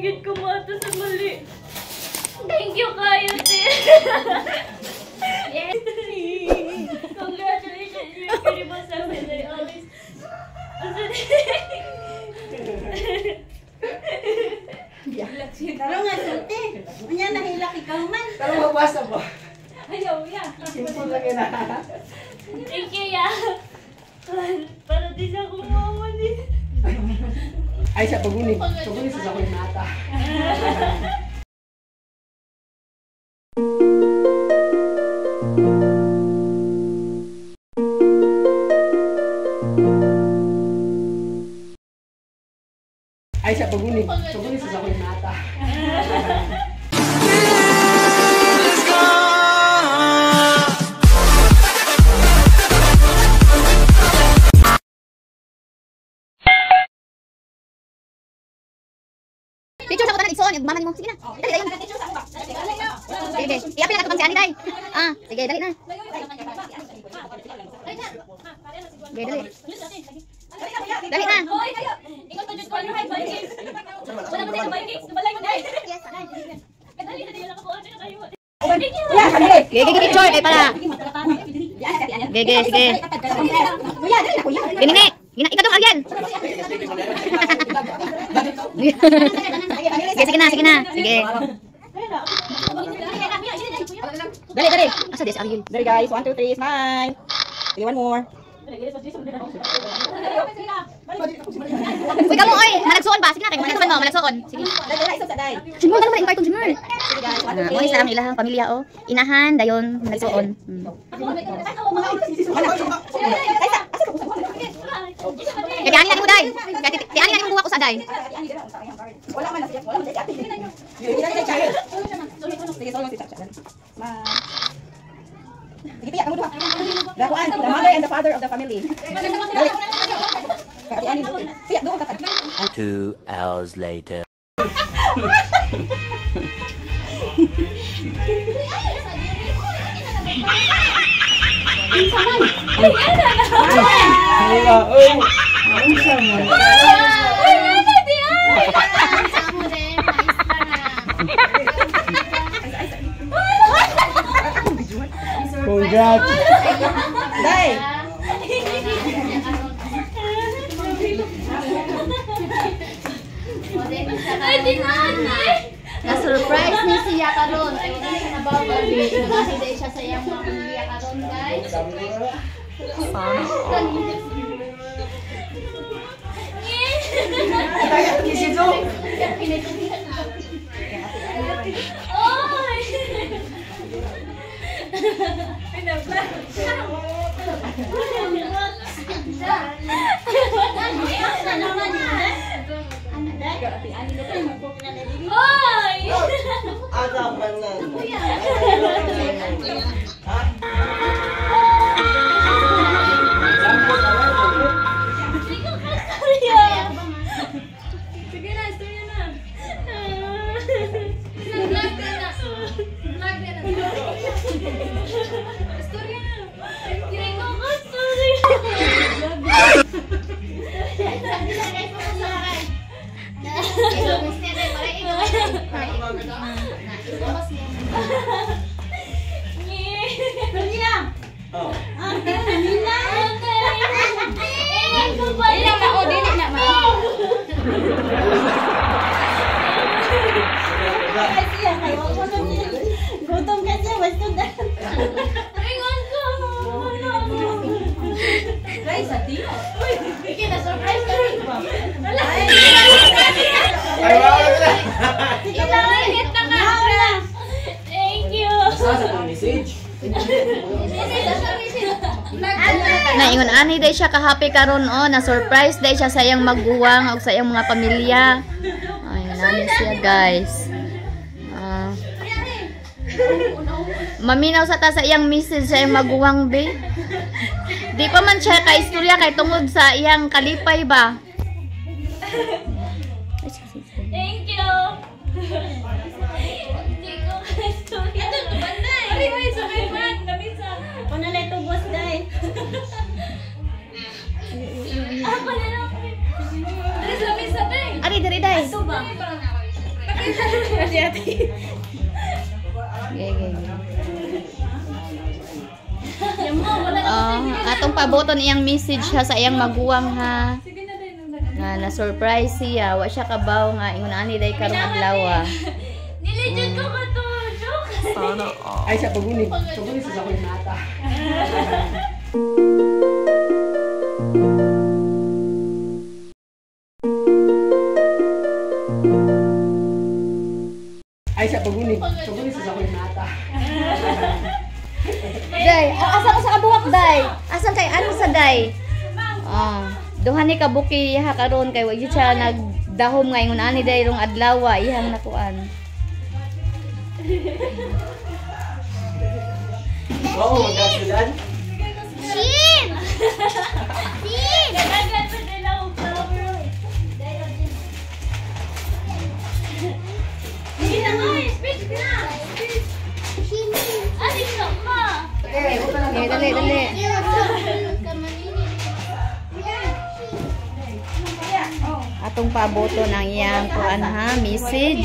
gid ko mo ato sa mali. Thank you kayo, sis. Yes. Congratulations, you're very much happy. I always... Karo nga, sulti. Kanya nahilak ikaw man. Karo mabasa ba? Ayaw, ya. Simple lang yun Thank you, ya. Para di siya kumawan eh. Ay, siya pagunin. Pagunin sa sakoy nata. Ay, siya pagunin. Pagunin sa sakoy nata. Picture sa ko tanan igsoon, mama nimo. Sige na. Dali dayon. Sige. Iapil na to si Ani day. Sige dali na. Sige dali. Dali na. Ingon pa jud ko ano hay bikes. Wala pa tayo bikes, balay mo day. Kadali na diyan ako ano kayo. Gege picture kay para. Gege sige. Gini ni. Ikaw dong Aryan. Sige na, sige na. Sige. Dali. Asa des Ariel? There guys, 1, 2, 3, smile. Okay, one more. Uy, kamu oy, malagsoon ba? Sige na, kay man mo, malagsoon. Sige. Dali, isa sa day. Jimur na invite tong Jimur. Sige guys, 1, 2, 3. Mo isa ang ilahang pamilya oh. Inahan dayon malagsoon. Kaya ani mo day. Kaya ani mo buwa ko sa day. Wala man na siya, wala man siya. Sige, solo si Chacha. Sige, piyak kamu dua. Dakuan, the mother and the father of the family. Dali. Kaya ani, piyak doon kakad. 2 hours later. Congrats. Day. Ay, di na. Na-surprise ni siya karon. Ay wala siya nababal. Hindi siya sa iyang mga pamilya karon, guys. Gutom ka siya, basta dahil. Ingon ko. Guys, sa tiyo. Iki na surprise ka rin. Ay, wala na. Kailangan hit na ka. Thank you. Sa message. Naingon ani day siya ka-happy karon oh, na surprise day siya sa iyang maguwang ug sa iyang mga pamilya. Ay nani siya guys. Maminaw sa ta sa iyang message sa iyang maguwang be. Di pa man siya ka istorya kay tungod sa iyang kalipay ba. Thank you. Hindi ko gusto. Ito to banday. Ari mo isa kay man kamisa. Panalay to boss day. Ako na lang. Dres lamisa day. Ari diri day. Ito ba? Gay. Atong paboton iyang message ha sa iyang maguwang ha. Nga na surprise siya, wa siya kabaw nga ingon ani day karong adlaw. Niligid ko ka to, joke. Ay, sa paguni sa ako'y mata. Ay, sa paguni sa ako'y mata. Day, asa ka sa kabuwak day? Asan kay ano sa day? Duha ni kabuki ha karon kay wa gyud siya nagdahom nga ingon ani day rong adlaw ihang nakuan. Oo, magkasudan. Shin! Shin! Nagagad pa din ako flower. Sige na nga, speech na! Shin! Aling ka ma! Dali. Atong paboto ng iyang kuan ha, message.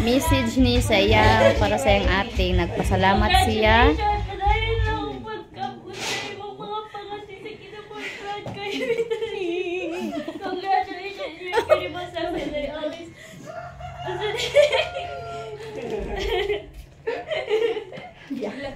Message ni sa iyang para sa iyang ating nagpasalamat siya. Congratulations, you're pretty much always.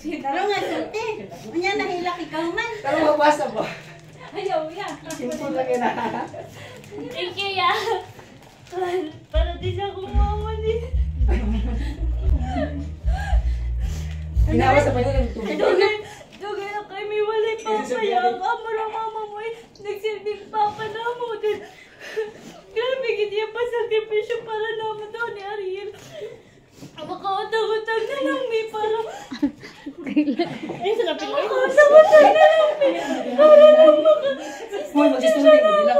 Taro nga sulti. Unya nahilak ikaw man. Pero mabasa po. Ayaw, yeah. Simple lang yun ha. Thank you, yeah. Para di siya kumawa ni. Ginawa sa payo ng tubig. Dugay na kayo may walay papayang. Amara mama mo eh. Nagsilbing papa na mo din. Grabe, hindi yung pasakripisyo para naman daw ni Ariel. Makautang-utang na lang may para. Ay, sa kapit ko. Makautang-utang na lang may. Para lang Hoy, mag-istorya mo nila.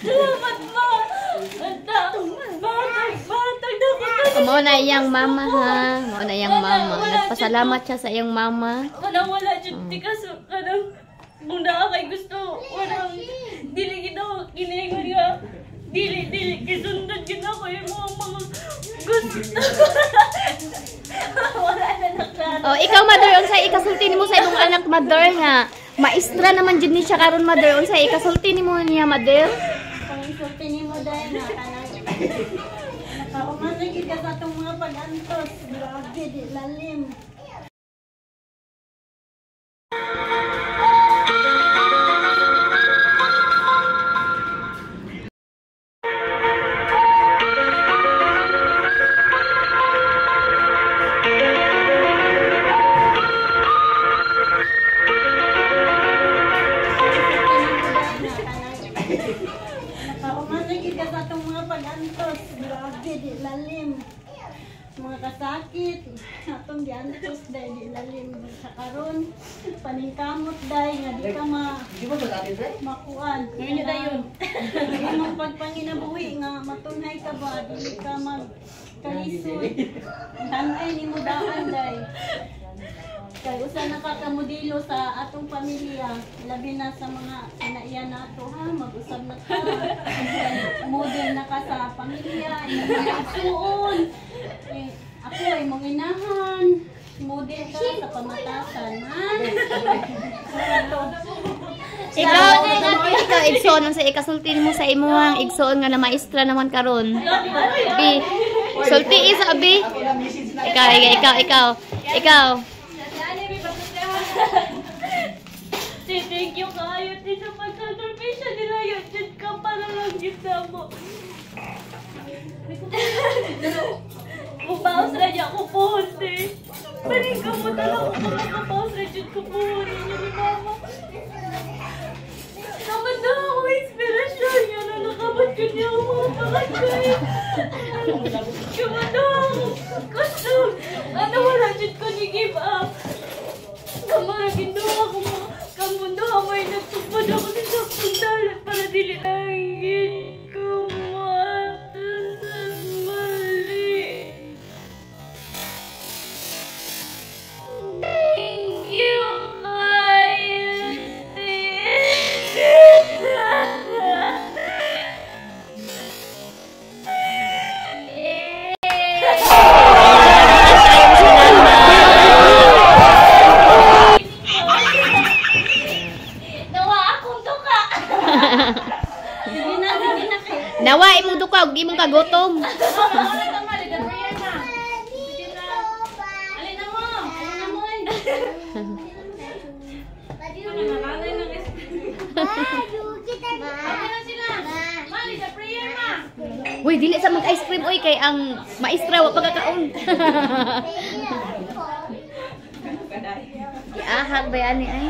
Salamat ma! Batag na ko. Mao na iyang mama ha. Mao na iyang mama. Nagpasalamat siya sa iyang mama. Wala dyan. Di kaso, kanang, kung na kay gusto, walang, dili gina ko, kinaingon nga, dili, kisundan gina ko yung mga gusto. Wala na naklaro. Oh, ikaw mother unsay ikasulti nimo sa imong anak mother nga. Maestra naman jud ni siya karon mother unsay ikasulti nimo niya mother? Pang-isulti ni mo dahil na kanang nakaumanagid ka sa itong mga pag-antos. Grabe, di lalim. Nakaumanagid ka sa itong mga pag-antos. Grabe, di lalim. Mga kasakit, atong diantos dahil di lalim sa karon. Paningkamot dahil nga di ka Di ba mag-atin rin? makuan. Ngayon na yun. Imong pagpanginabuhi nga matunay ka ba, dili ka magkalisod. Tanay ni mo daan dahil. Kay usa na ka kamodelo sa atong pamilya, labi na sa mga sinaiyan nato ha, mag-usab na ka. Model na ka sa pamilya, isuon. Ako ay mong inahan, model ka sa pamatasan, ha? Ikaw igsoon sa ikasulti mo sa imuhang igsoon nga na maestra naman karon. Bi. Sulti isa bi. Ikaw. Thank you kayo din sa pagsaservisyo nila yun. Dyan ka para lang gita mo. Mubaos na niya ako puhunti. Paling ka mo talaga kung makabaos na dyan ko puhunti niya ni mama. Naman na ako inspirasyon niya na nakabat ko niya ang mga pakagay. Kumano ako. Gusto. Wala dyan ko ni give up. Kamaragin daw ako mga kamundo may nagtupad ako sa saktong dalat para dili langin ko mali. Thank you, Kylie. Nanay ng Uy, dili sa mag-ice cream oy kay ang maestra wa pagkakaon. Ahag ba yan ay?